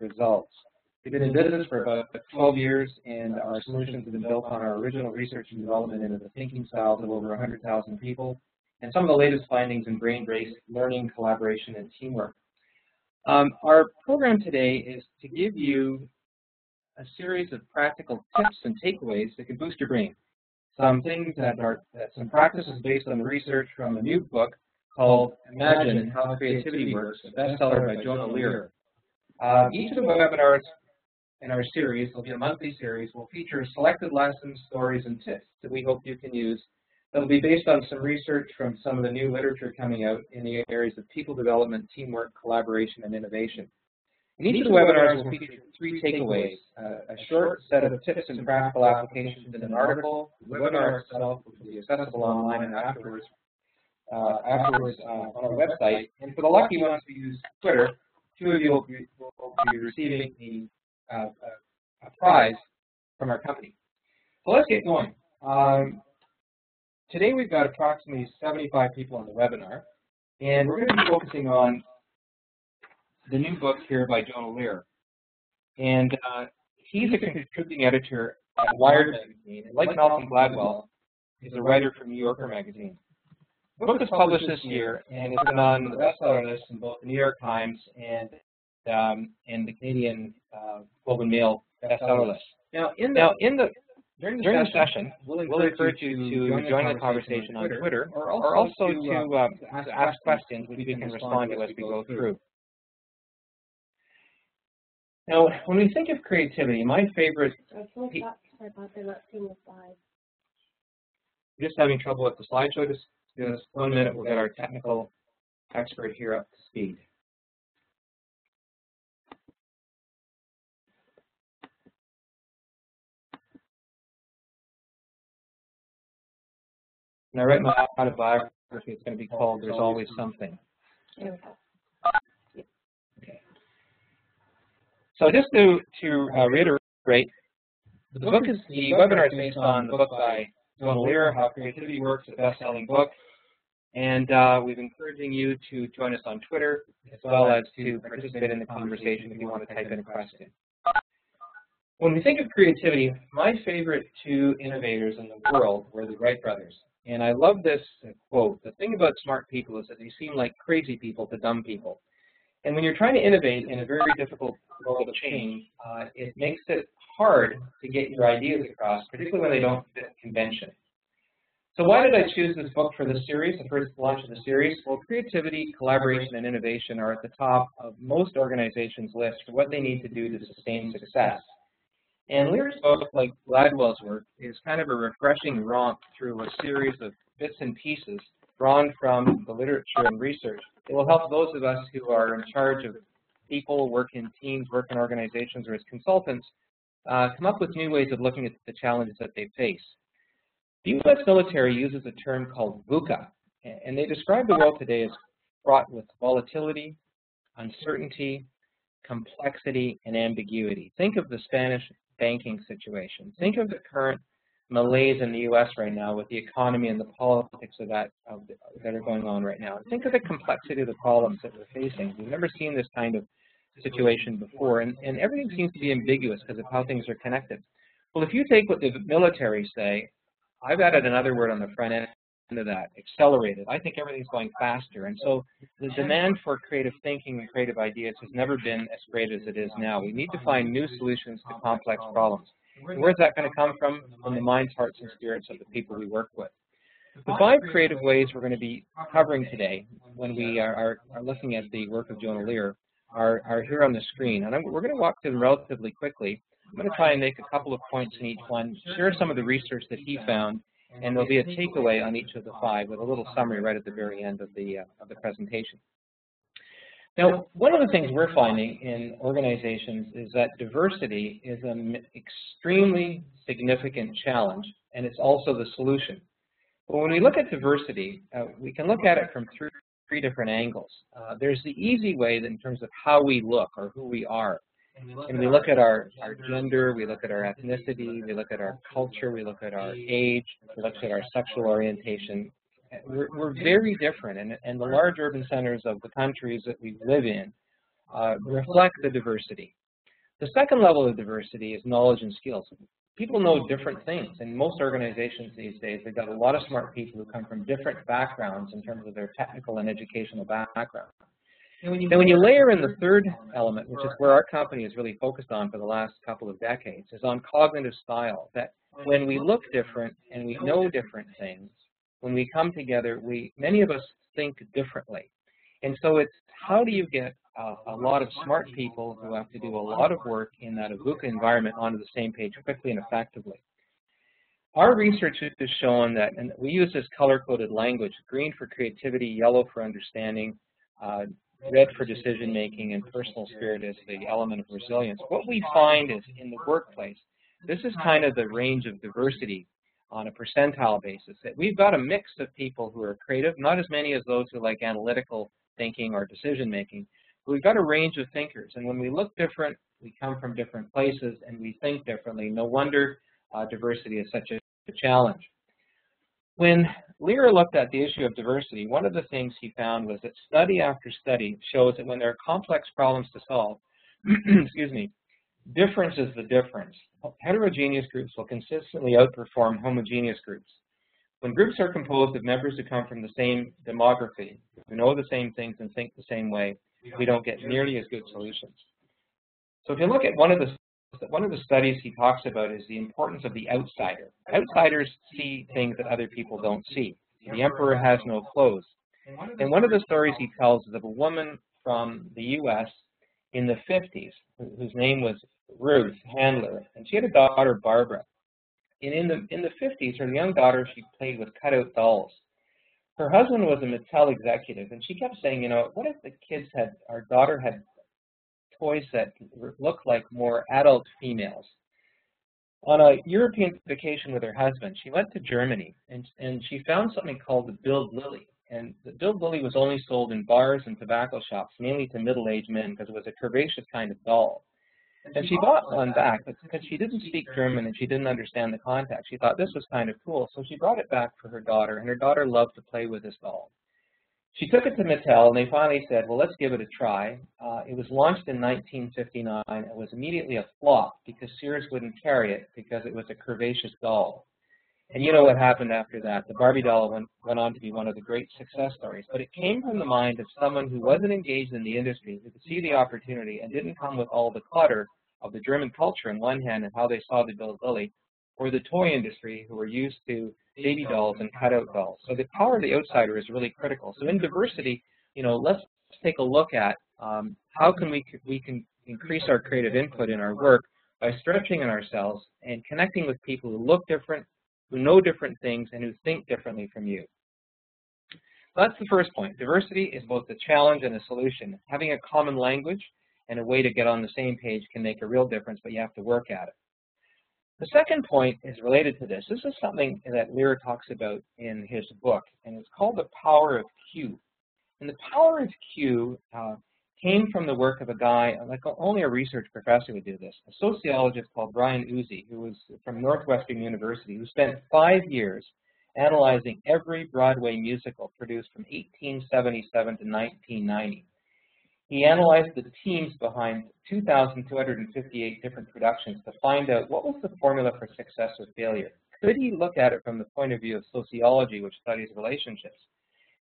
results. We've been in business for about 12 years, and our solutions have been built on our original research and development into the thinking styles of over 100,000 people, and some of the latest findings in brain-based learning, collaboration, and teamwork. Our program today is to give you a series of practical tips and takeaways that can boost your brain. Some things some practices based on the research from a new book called Imagine How Creativity Works, a bestseller by Jonah Lehrer. Each of the webinars in our series, will be a monthly series, will feature selected lessons, stories, and tips that we hope you can use. That will be based on some research from some of the new literature coming out in the areas of people development, teamwork, collaboration, and innovation. In each of the webinars will feature 3 takeaways, a short set of tips and practical applications in an article, the webinar itself, which will be accessible online and afterwards on our website. And for the lucky ones who use Twitter, 2 of you will be receiving a prize from our company. So let's get going. Today we've got approximately 75 people on the webinar, and we're going to be focusing on the new book here by Jonah Lehrer. And he's a contributing editor at Wired magazine, and like Malcolm Gladwell, he's a writer for New Yorker magazine. The book was published this year, and it's been on the bestseller list in both the New York Times and the Canadian Globe and Mail bestseller list. During the session, we'll encourage you to join the conversation on Twitter, or also to ask questions which we can respond to as we go through. Now, when we think of creativity, my favorite... Sorry about that, not seeing the slide. We're just having trouble with the slideshow. Just give us 1 minute, we'll get our technical expert here up to speed. And I write my autobiography, it's going to be called There's Always Something. Okay. So just to reiterate, the webinar is based on the book by Jonah Lehrer, How Creativity Works, a best-selling book. And we're encouraging you to join us on Twitter, as well as to participate in the conversation if you want to type in a question. When we think of creativity, my favorite 2 innovators in the world were the Wright brothers. And I love this quote. The thing about smart people is that they seem like crazy people to dumb people. And when you're trying to innovate in a very difficult world of change, it makes it hard to get your ideas across, particularly when they don't fit convention. So why did I choose this book for this series, the first launch of the series? Well, creativity, collaboration, and innovation are at the top of most organizations' lists for what they need to do to sustain success. And Lehrer's book, like Gladwell's work, is kind of a refreshing romp through a series of bits and pieces drawn from the literature and research. It will help those of us who are in charge of people, work in teams, work in organizations, or as consultants, come up with new ways of looking at the challenges that they face. The U.S. military uses a term called VUCA, and they describe the world today as fraught with volatility, uncertainty, complexity, and ambiguity. Think of the Spanish banking situation. Think of the current malaise in the U.S. right now with the economy and the politics of that are going on right now. And think of the complexity of the problems that we're facing. We've never seen this kind of situation before, and everything seems to be ambiguous because of how things are connected. Well, if you take what the military say, I've added another word on the front end of that, accelerated. I think everything's going faster, and so the demand for creative thinking and creative ideas has never been as great as it is now. We need to find new solutions to complex problems. And where's that going to come from? From the minds, hearts, and spirits of the people we work with. The 5 creative ways we're going to be covering today when we are looking at the work of Jonah Lehrer are here on the screen, and we're going to walk through them relatively quickly. I'm going to try and make a couple of points in each one, share some of the research that he found, and there'll be a takeaway on each of the 5 with a little summary right at the very end of the presentation. Now, one of the things we're finding in organizations is that diversity is an extremely significant challenge, and it's also the solution. But when we look at diversity, we can look at it from 3 different angles. There's the easy way that in terms of how we look or who we are. And we look at our gender, we look at our ethnicity, we look at our culture, we look at our age, we look at our sexual orientation. We're very different, and the large urban centers of the countries that we live in reflect the diversity. The second level of diversity is knowledge and skills. People know different things. In most organizations these days, they've got a lot of smart people who come from different backgrounds in terms of their technical and educational background. And when you layer in the third element, which is where our company is really focused on for the last couple of decades, is on cognitive style, that when we look different and we know different things, when we come together, many of us think differently. And so it's how do you get a lot of smart people who have to do a lot of work in that VUCA environment onto the same page quickly and effectively. Our research has shown that, and we use this color-coded language, green for creativity, yellow for understanding, red for decision-making, and personal spirit is the element of resilience. What we find is in the workplace, this is kind of the range of diversity on a percentile basis, that we've got a mix of people who are creative, not as many as those who like analytical thinking or decision-making, but we've got a range of thinkers. And when we look different, we come from different places, and we think differently. No wonder diversity is such a challenge. When Lehrer looked at the issue of diversity, one of the things he found was that study after study shows that when there are complex problems to solve, excuse me, difference is the difference. Heterogeneous groups will consistently outperform homogeneous groups. When groups are composed of members who come from the same demography, who know the same things and think the same way, we don't get nearly as good solutions. So if you look at one of the studies he talks about is the importance of the outsider. Outsiders see things that other people don't see. The emperor has no clothes. And one of the stories he tells is of a woman from the U.S. in the 50s, whose name was Ruth Handler, and she had a daughter, Barbara. And in the 50s, her young daughter, she played with cutout dolls. Her husband was a Mattel executive, and she kept saying, you know, what if our daughter had toys that looked like more adult females? On a European vacation with her husband, she went to Germany, and she found something called the Bild Lily. And the Bild Lily was only sold in bars and tobacco shops, mainly to middle-aged men, because it was a curvaceous kind of doll. And she bought one back, but because she didn't speak German and she didn't understand the context, she thought this was kind of cool. So she brought it back for her daughter, and her daughter loved to play with this doll. She took it to Mattel, and they finally said, well, let's give it a try. It was launched in 1959. It was immediately a flop because Sears wouldn't carry it because it was a curvaceous doll. And you know what happened after that. The Barbie doll went on to be one of the great success stories. But it came from the mind of someone who wasn't engaged in the industry, who could see the opportunity and didn't come with all the clutter of the German culture on one hand and how they saw the Bild Lily, or the toy industry who were used to baby dolls and cutout dolls. So the power of the outsider is really critical. So in diversity, you know, let's take a look at how can we can increase our creative input in our work by stretching in ourselves and connecting with people who look different, who know different things, and who think differently from you. That's the first point. Diversity is both a challenge and a solution. Having a common language and a way to get on the same page can make a real difference, but you have to work at it. The second point is related to this. This is something that Lehrer talks about in his book, and it's called the power of cue. And the power of cue came from the work of a guy, like only a research professor would do this, a sociologist called Brian Uzi, who was from Northwestern University, who spent 5 years analyzing every Broadway musical produced from 1877 to 1990. He analyzed the teams behind 2,258 different productions to find out what was the formula for success or failure. Could he look at it from the point of view of sociology, which studies relationships,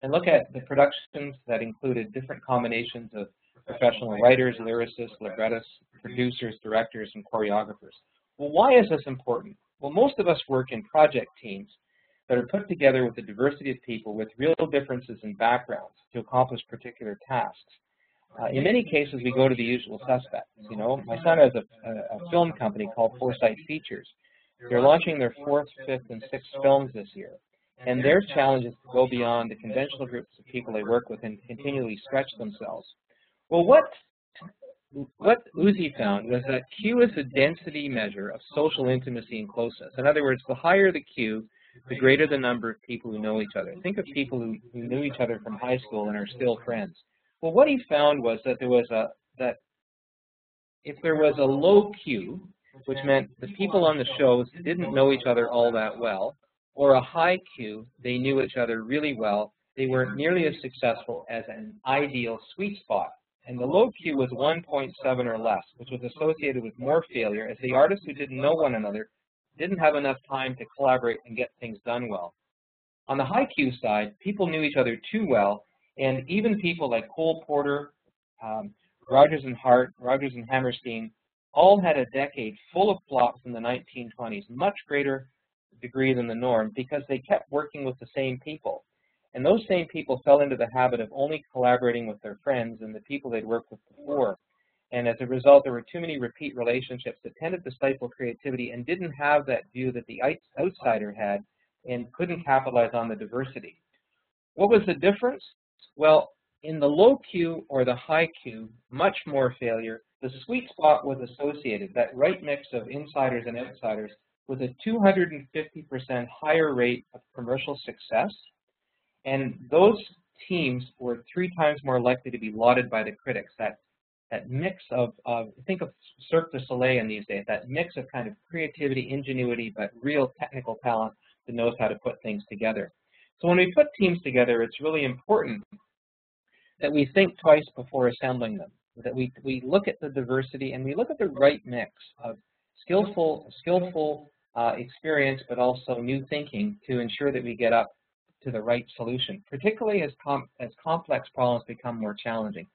and look at the productions that included different combinations of professional writers, lyricists, librettists, producers, directors, and choreographers? Well, why is this important? Well, most of us work in project teams that are put together with a diversity of people with real differences in backgrounds to accomplish particular tasks. In many cases, we go to the usual suspects. You know, my son has a film company called Foresight Features. They're launching their 4th, 5th, and 6th films this year. And their challenge is to go beyond the conventional groups of people they work with and continually stretch themselves. Well, what Uzi found was that Q is a density measure of social intimacy and closeness. In other words, the higher the Q, the greater the number of people who know each other. Think of people who knew each other from high school and are still friends. Well, what he found was that if there was a low Q, which meant the people on the shows didn't know each other all that well, or a high Q, they knew each other really well, they weren't nearly as successful as an ideal sweet spot. And the low Q was 1.7 or less, which was associated with more failure, as the artists who didn't know one another didn't have enough time to collaborate and get things done well. On the high Q side, people knew each other too well, and even people like Cole Porter, Rogers and Hart, Rogers and Hammerstein, all had a decade full of flops in the 1920s, much greater degree than the norm, because they kept working with the same people. And those same people fell into the habit of only collaborating with their friends and the people they'd worked with before. And as a result, there were too many repeat relationships that tended to stifle creativity and didn't have that view that the outsider had and couldn't capitalize on the diversity. What was the difference? Well, in the low Q or the high Q, much more failure, the sweet spot was associated, that right mix of insiders and outsiders, with a 250% higher rate of commercial success. And those teams were 3 times more likely to be lauded by the critics. That mix of think of Cirque du Soleil in these days, that mix of kind of creativity, ingenuity, but real technical talent that knows how to put things together. So when we put teams together, it's really important that we think twice before assembling them, that we look at the diversity and we look at the right mix of skillful experience, but also new thinking to ensure that we get up to the right solution, particularly as complex problems become more challenging.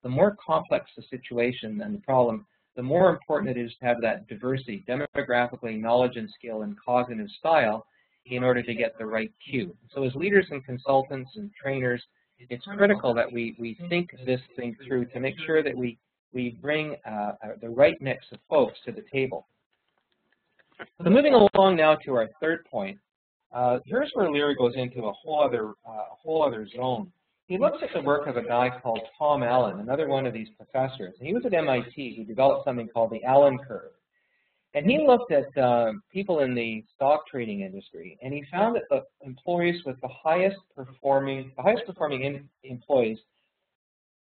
The more complex the situation and the problem, the more important it is to have that diversity, demographically, knowledge and skill, and cognitive style in order to get the right cue. So as leaders and consultants and trainers, it's critical that we think this thing through to make sure that we bring the right mix of folks to the table. So moving along now to our third point, here's where Lehrer goes into a whole other zone. He looks at the work of a guy called Tom Allen, another one of these professors. He was at MIT. He developed something called the Allen curve. And he looked at people in the stock trading industry, and he found that the employees with the highest performing employees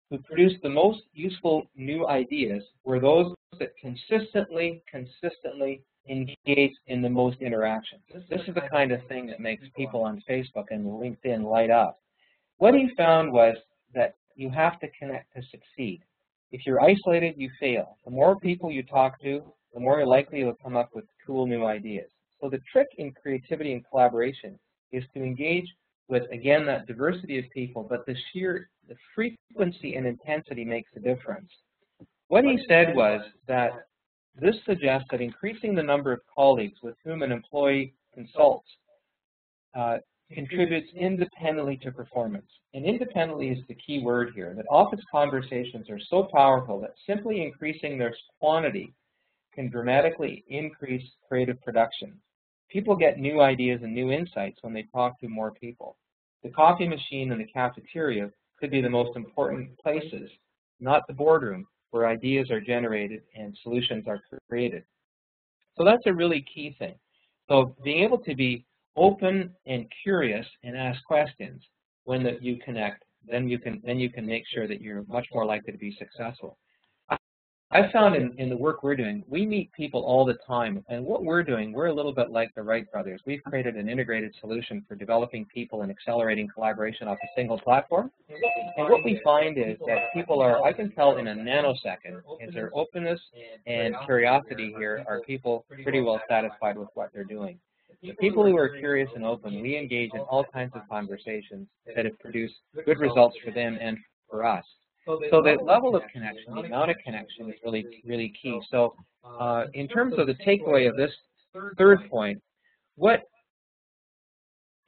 who produced the most useful new ideas were those that consistently engaged in the most interactions. This is the kind of thing that makes people on Facebook and LinkedIn light up. What he found was that you have to connect to succeed. If you're isolated, you fail. The more people you talk to, the more you're likely to come up with cool new ideas. So the trick in creativity and collaboration is to engage with, again, that diversity of people, but the frequency and intensity makes a difference. What he said was that this suggests that increasing the number of colleagues with whom an employee consults contributes independently to performance. And independently is the key word here, that office conversations are so powerful that simply increasing their quantity can dramatically increase creative production. People get new ideas and new insights when they talk to more people. The coffee machine and the cafeteria could be the most important places, not the boardroom, where ideas are generated and solutions are created. So that's a really key thing. So being able to be open and curious and ask questions when you connect, then you can make sure that you're much more likely to be successful. I found in the work we're doing, we meet people all the time, and what we're doing, we're a little bit like the Wright brothers. We've created an integrated solution for developing people and accelerating collaboration off a single platform. And what we find is that people are, I can tell in a nanosecond, is their openness and curiosity here are people pretty well satisfied with what they're doing. The people who are curious and open, we engage in all kinds of conversations that have produced good results for them and for us. So the level of connection, the amount of connection is really key. So in terms of the takeaway of this third point, what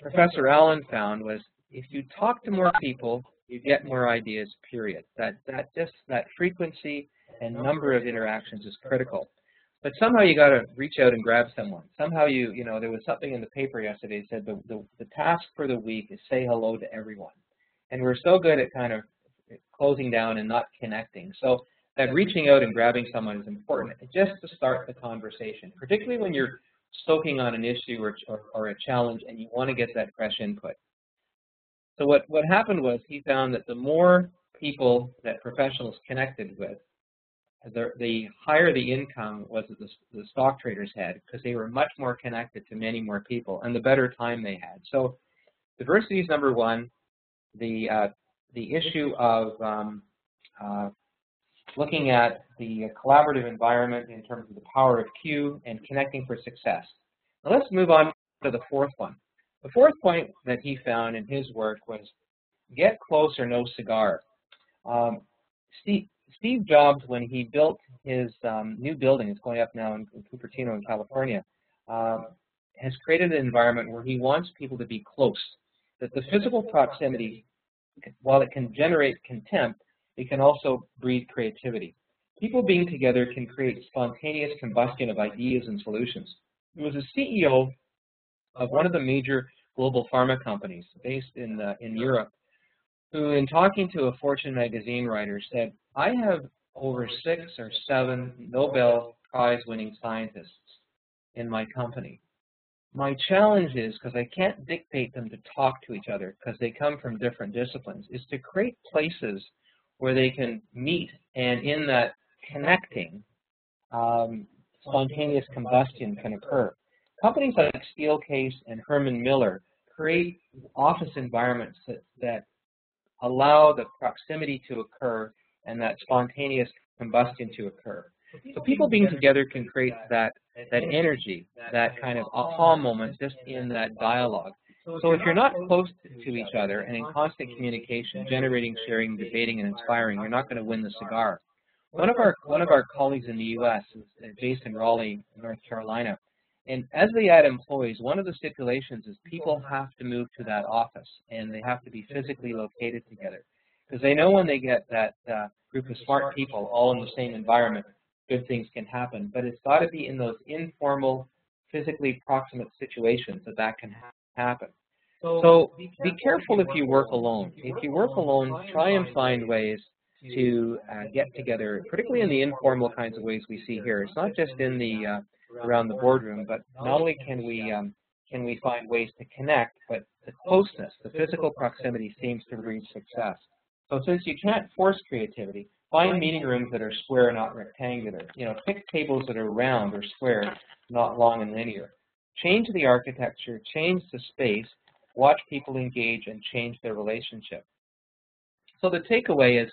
Professor Allen found was if you talk to more people, you get more ideas, period. That frequency and number of interactions is critical. But somehow you got to reach out and grab someone. Somehow there was something in the paper yesterday that said the task for the week is say hello to everyone. And we're so good at kind of closing down and not connecting. So that reaching out and grabbing someone is important just to start the conversation, particularly when you're stoking on an issue or a challenge and you want to get that fresh input. So what happened was he found that the more people that professionals connected with, the higher the income was that the stock traders had, because they were much more connected to many more people and the better time they had. So diversity is number one. The issue of looking at the collaborative environment in terms of the power of Q and connecting for success. Now let's move on to the fourth one. The fourth point that he found in his work was get close or no cigar. Steve Jobs, when he built his new building, it's going up now in Cupertino in California, has created an environment where he wants people to be close, that the physical proximity, while it can generate contempt, it can also breed creativity. People being together can create spontaneous combustion of ideas and solutions. He was a CEO of one of the major global pharma companies based in Europe, who, in talking to a Fortune magazine writer, said, I have over 6 or 7 Nobel Prize-winning scientists in my company. My challenge is, because I can't dictate them to talk to each other because they come from different disciplines, is to create places where they can meet, and in that connecting, spontaneous combustion can occur. Companies like Steelcase and Herman Miller create office environments that allow the proximity to occur and that spontaneous combustion to occur. So people being together can create that energy, that kind of aha moment just in that dialogue. So if you're not close to each other and in constant communication, generating, sharing, debating, and inspiring, you're not going to win the cigar. One of our colleagues in the U.S. is based in Raleigh, North Carolina, and as they add employees, one of the stipulations is people have to move to that office, and they have to be physically located together, because they know when they get that group of smart people all in the same environment, good things can happen. But it's got to be in those informal, physically proximate situations that can happen. So be careful if you work alone. If you work alone, try and find ways to get together, particularly in the informal kinds of ways we see here. It's not just in the around the boardroom, but not only can we find ways to connect, but the closeness, the physical proximity seems to breed success. So since you can't force creativity, find meeting rooms that are square, not rectangular. Pick tables that are round or square, not long and linear. Change the architecture, change the space, watch people engage, and change their relationship. So the takeaway is,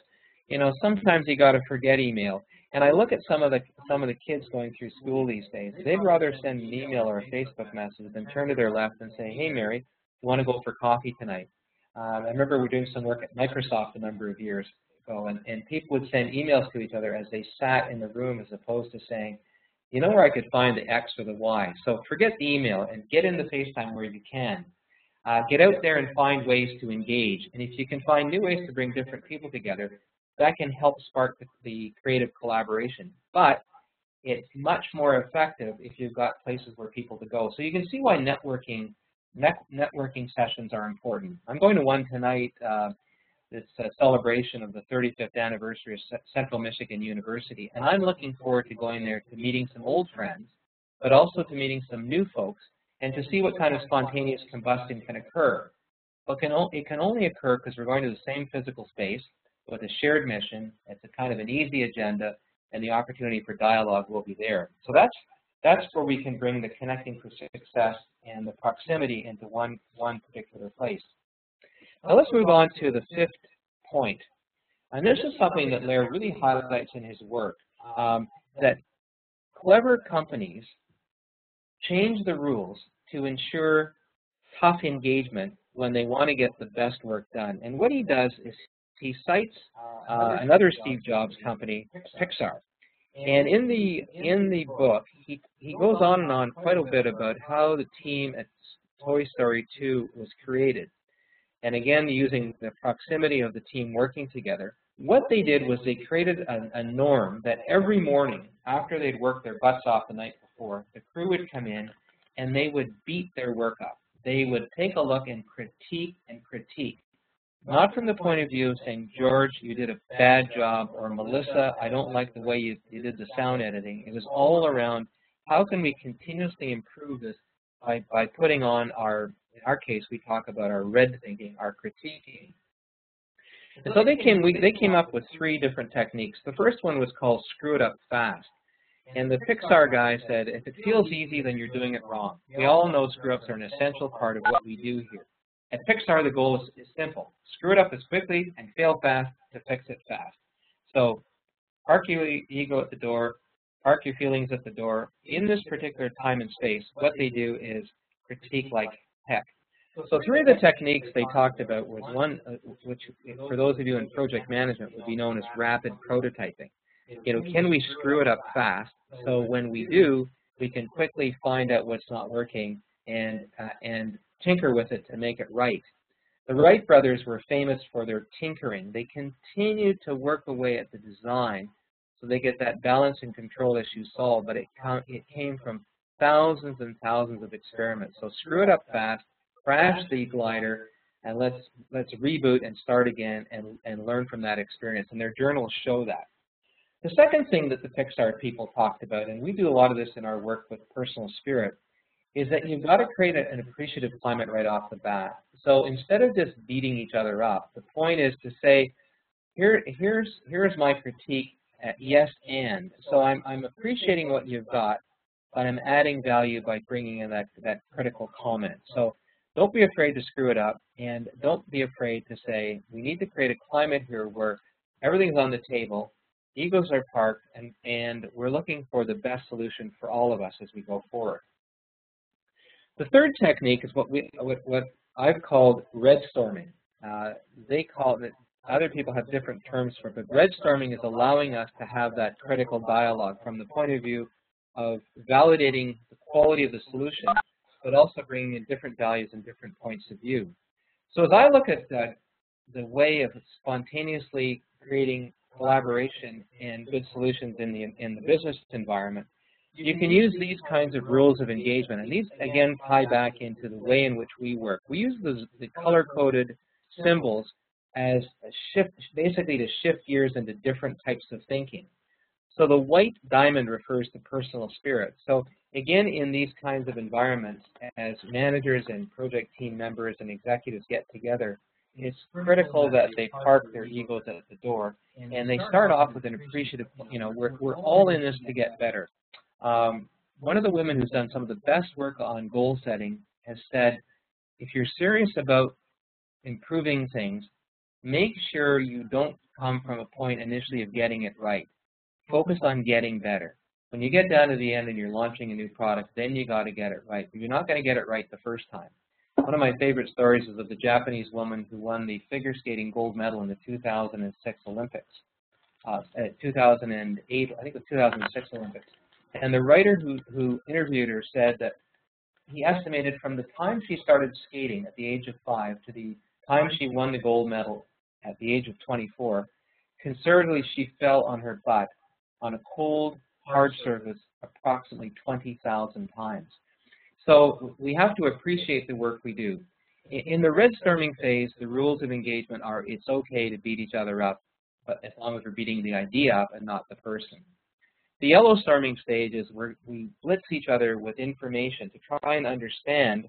sometimes you got to forget email. And I look at some of the kids going through school these days. They'd rather send an email or a Facebook message than turn to their left and say, hey, Mary, you want to go for coffee tonight? I remember we were doing some work at Microsoft a number of years ago, and people would send emails to each other as they sat in the room, as opposed to saying, you know where I could find the X or the Y. So forget the email and get into FaceTime where you can. Get out there and find ways to engage. And if you can find new ways to bring different people together, that can help spark the creative collaboration. But it's much more effective if you've got places where people to go. So you can see why networking sessions are important. I'm going to one tonight. It's a celebration of the 35th anniversary of Central Michigan University. And I'm looking forward to going there to meeting some old friends, but also to meeting some new folks and to see what kind of spontaneous combustion can occur. But it can only occur because we're going to the same physical space with a shared mission. It's a kind of an easy agenda, and the opportunity for dialogue will be there. So that's where we can bring the connecting for success and the proximity into one particular place. Now let's move on to the fifth point. And this is something that Lehrer really highlights in his work, that clever companies change the rules to ensure tough engagement when they want to get the best work done. And what he does is he cites another Steve Jobs company, Pixar. And in the book, he goes on and on quite a bit about how the team at Toy Story 2 was created. And again, using the proximity of the team working together, what they did was they created a norm that every morning, after they'd worked their butts off the night before, the crew would come in and they would beat their work up. They would take a look and critique and critique. Not from the point of view of saying, George, you did a bad job, or Melissa, I don't like the way you did the sound editing. It was all around, how can we continuously improve this by putting on in our case, we talk about our red thinking, our critiquing. And so they came up with 3 different techniques. The first one was called screw it up fast. And the Pixar guy said, if it feels easy, then you're doing it wrong. We all know screw-ups are an essential part of what we do here. At Pixar, the goal is simple. Screw it up as quickly and fail fast to fix it fast. So park your ego at the door, park your feelings at the door. In this particular time and space, what they do is critique like heck. So three of the techniques they talked about was one, which for those of you in project management would be known as rapid prototyping. Can we screw it up fast? So when we do, we can quickly find out what's not working and tinker with it to make it right. The Wright brothers were famous for their tinkering. They continued to work away at the design so they get that balance and control issue solved, but it came from thousands and thousands of experiments. So screw it up fast, crash the glider, and let's reboot and start again and learn from that experience. And their journals show that. The second thing that the Pixar people talked about, and we do a lot of this in our work with personal spirit, is that you've got to create an appreciative climate right off the bat. So instead of just beating each other up, the point is to say, here's my critique, yes and. So I'm appreciating what you've got, but I'm adding value by bringing in that critical comment. So don't be afraid to screw it up, and don't be afraid to say, we need to create a climate here where everything's on the table, egos are parked, and we're looking for the best solution for all of us as we go forward. The third technique is what I've called red storming. They call it, other people have different terms for it, but red storming is allowing us to have that critical dialogue from the point of view of validating the quality of the solution, but also bringing in different values and different points of view. So as I look at the way of spontaneously creating collaboration and good solutions in the business environment, you can use these kinds of rules of engagement, and these again tie back into the way in which we work. We use the color-coded symbols as basically to shift gears into different types of thinking. So the white diamond refers to personal spirit. So again, in these kinds of environments, as managers and project team members and executives get together, it's critical that they park their egos at the door, and they start off with an appreciative, we're all in this to get better. One of the women who's done some of the best work on goal setting has said, if you're serious about improving things, make sure you don't come from a point initially of getting it right. Focus on getting better. When you get down to the end and you're launching a new product, then you got to get it right. But you're not going to get it right the first time. One of my favorite stories is of the Japanese woman who won the figure skating gold medal in the 2006 Olympics. 2008, I think it was 2006 Olympics. And the writer who interviewed her said that he estimated from the time she started skating at the age of 5 to the time she won the gold medal at the age of 24, conservatively she fell on her butt on a cold, hard surface approximately 20,000 times. So we have to appreciate the work we do. In the red storming phase, the rules of engagement are it's okay to beat each other up, but as long as we're beating the idea up and not the person. The yellow storming stage is where we blitz each other with information to try and understand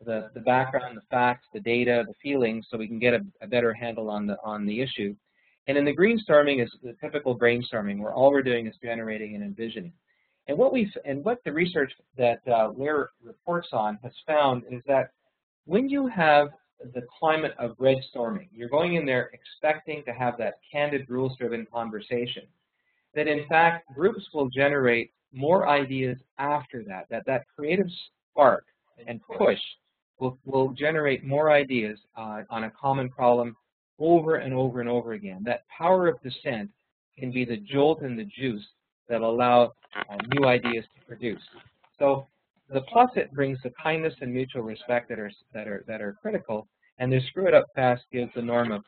the background, the facts, the data, the feelings, so we can get a better handle on the issue. And in the green storming is the typical brainstorming, where all we're doing is generating and envisioning. And what the research that Lehrer reports on has found is that when you have the climate of red storming, you're going in there expecting to have that candid, rules-driven conversation, that in fact groups will generate more ideas after that creative spark and push will generate more ideas on a common problem over and over and over again. That power of dissent can be the jolt and the juice that allow new ideas to produce. So the plus, it brings the kindness and mutual respect that are critical, and the screw it up fast gives the norm of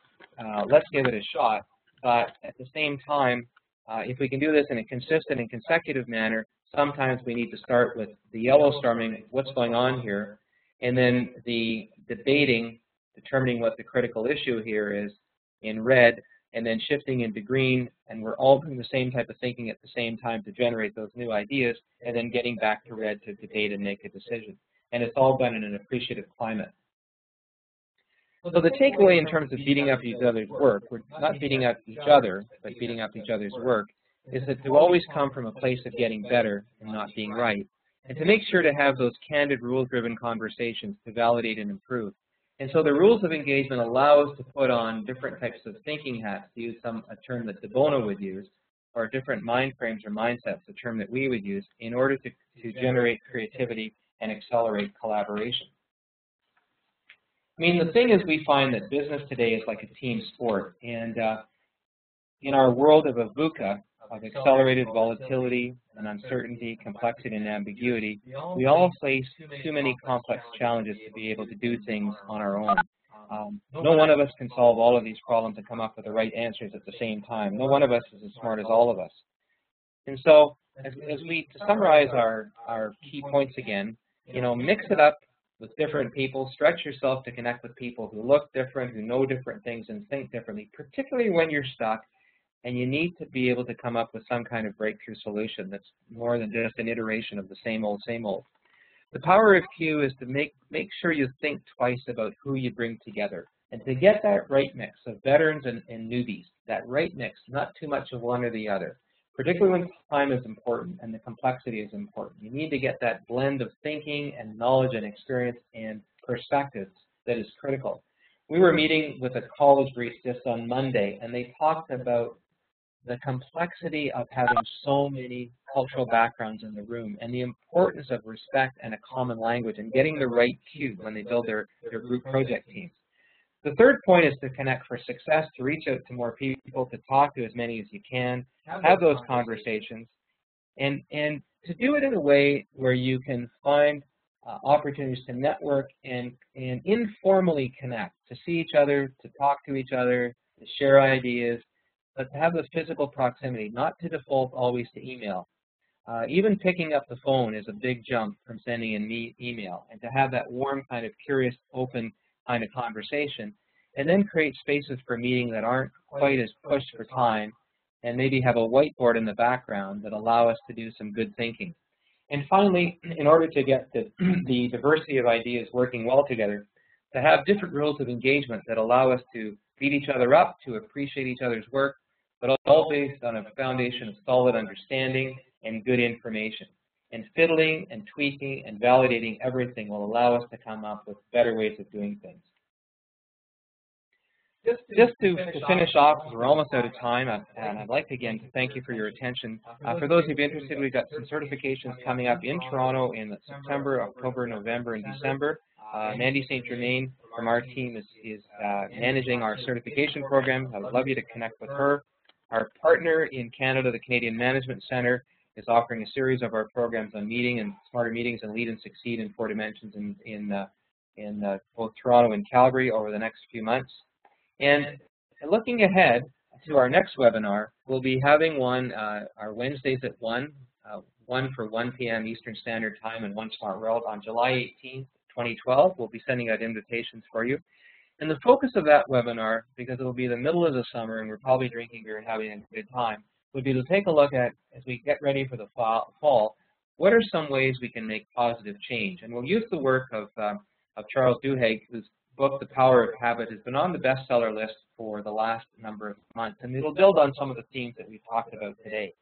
let's give it a shot. But at the same time, if we can do this in a consistent and consecutive manner, sometimes we need to start with the yellow storming, what's going on here, and then the debating, determining what the critical issue here is in red, and then shifting into green, and we're all doing the same type of thinking at the same time to generate those new ideas, and then getting back to red to debate and make a decision. And it's all done in an appreciative climate. So the takeaway in terms of beating up each other's work, we're not beating up each other, but beating up each other's work, is that to always come from a place of getting better and not being right, and to make sure to have those candid, rules-driven conversations to validate and improve. And so the rules of engagement allow us to put on different types of thinking hats, to use a term that De Bono would use, or different mind frames or mindsets, the term that we would use, in order to generate creativity and accelerate collaboration. I mean, the thing is, we find that business today is like a team sport, and in our world of VUCA, of accelerated volatility and uncertainty, complexity and ambiguity, we all face too many complex challenges to be able to do things on our own. No one of us can solve all of these problems and come up with the right answers at the same time. No one of us is as smart as all of us. And so, as we, to summarize our key points again, mix it up with different people, stretch yourself to connect with people who look different, who know different things and think differently, particularly when you're stuck and you need to be able to come up with some kind of breakthrough solution that's more than just an iteration of the same old, same old. The power of Q is to make sure you think twice about who you bring together, and to get that right mix of veterans and newbies, that right mix, not too much of one or the other, particularly when time is important and the complexity is important. You need to get that blend of thinking and knowledge and experience and perspectives that is critical. We were meeting with a college group just on Monday, and they talked about the complexity of having so many cultural backgrounds in the room and the importance of respect and a common language and getting the right cue when they build their group project teams. The third point is to connect for success, to reach out to more people, to talk to as many as you can, have those conversations, and to do it in a way where you can find opportunities to network and informally connect, to see each other, to talk to each other, to share ideas, but to have the physical proximity, not to default always to email. Even picking up the phone is a big jump from sending an email, and to have that warm kind of curious, open kind of conversation, and then create spaces for meeting that aren't quite as pushed for time, and maybe have a whiteboard in the background that allow us to do some good thinking. And finally, in order to get the diversity of ideas working well together, to have different rules of engagement that allow us to beat each other up, to appreciate each other's work, but all based on a foundation of solid understanding and good information. And fiddling and tweaking and validating everything will allow us to come up with better ways of doing things. Just to finish off, because we're almost out of time, and I'd like again to thank you for your attention. For those who've been interested, we've got some certifications coming up in Toronto in September, October, November, and December. Mandy St. Germain from our team is managing our certification program. I would love you to connect with her. Our partner in Canada, the Canadian Management Centre, is offering a series of our programs on meeting and smarter meetings and lead and succeed in 4 dimensions in both Toronto and Calgary over the next few months. And looking ahead to our next webinar, we'll be having one our Wednesdays at 1 for 1 p.m. Eastern Standard Time in One Smart World on July 18th, 2012. We'll be sending out invitations for you. And the focus of that webinar, because it will be the middle of the summer and we're probably drinking beer and having a good time, would be to take a look at, as we get ready for the fall, what are some ways we can make positive change? And we'll use the work of Charles Duhigg, whose book, The Power of Habit, has been on the bestseller list for the last number of months, and it'll build on some of the themes that we've talked about today.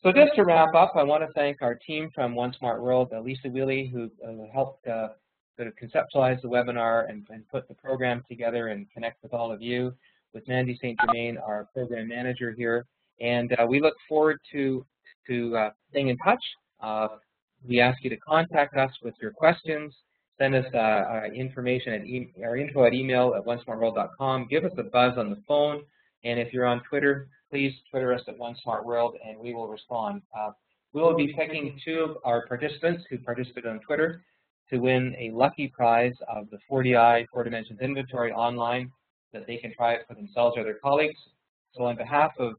So just to wrap up, I want to thank our team from One Smart World, Lisa Wiele, who helped sort of conceptualize the webinar and put the program together and connect with all of you, with Mandy St. Germain, our program manager here. And we look forward to staying in touch. We ask you to contact us with your questions. Send us information at our info at email@onesmartworld.com. Give us a buzz on the phone. And if you're on Twitter, please Twitter us at OneSmartWorld, and we will respond. We will be picking 2 of our participants who participated on Twitter to win a lucky prize of the 40i 4 Dimensions Inventory online that they can try it for themselves or their colleagues. So on behalf of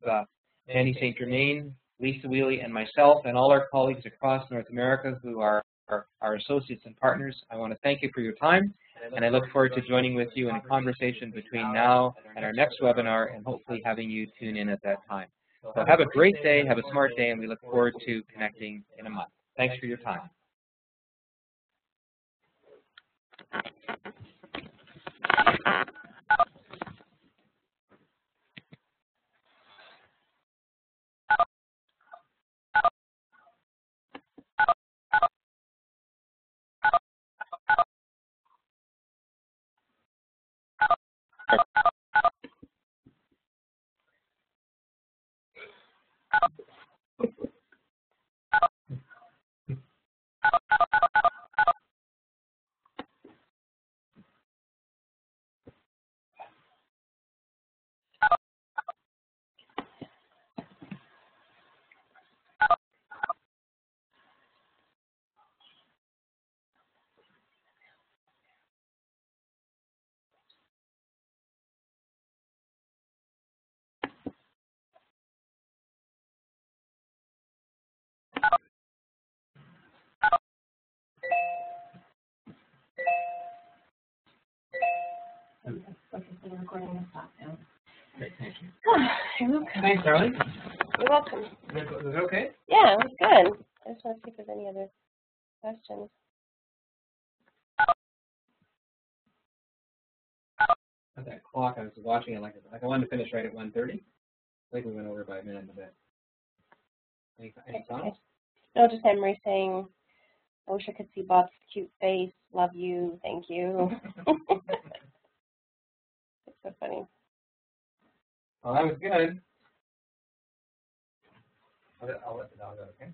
Mandy St. Germain, Lisa Wiele, and myself, and all our colleagues across North America who are our associates and partners, I want to thank you for your time, and I look forward to joining with you in a conversation between now and our next webinar, and hopefully having you tune in at that time. So have a great day, have a smart day, and we look forward to connecting in a month. Thanks for your time. Okay, so the recording will stop now. Great, thank you. You're welcome. Thanks, darling. You're welcome. Was it okay? Yeah, it was good. I just want to see if there's any other questions. That clock, I was watching it like I wanted to finish right at 1:30. I think we went over by a minute and a bit. Any comments? No, just Emery saying, I wish I could see Bob's cute face. Love you. Thank you. It's so funny. Well, that was good. I'll let the dog out, okay?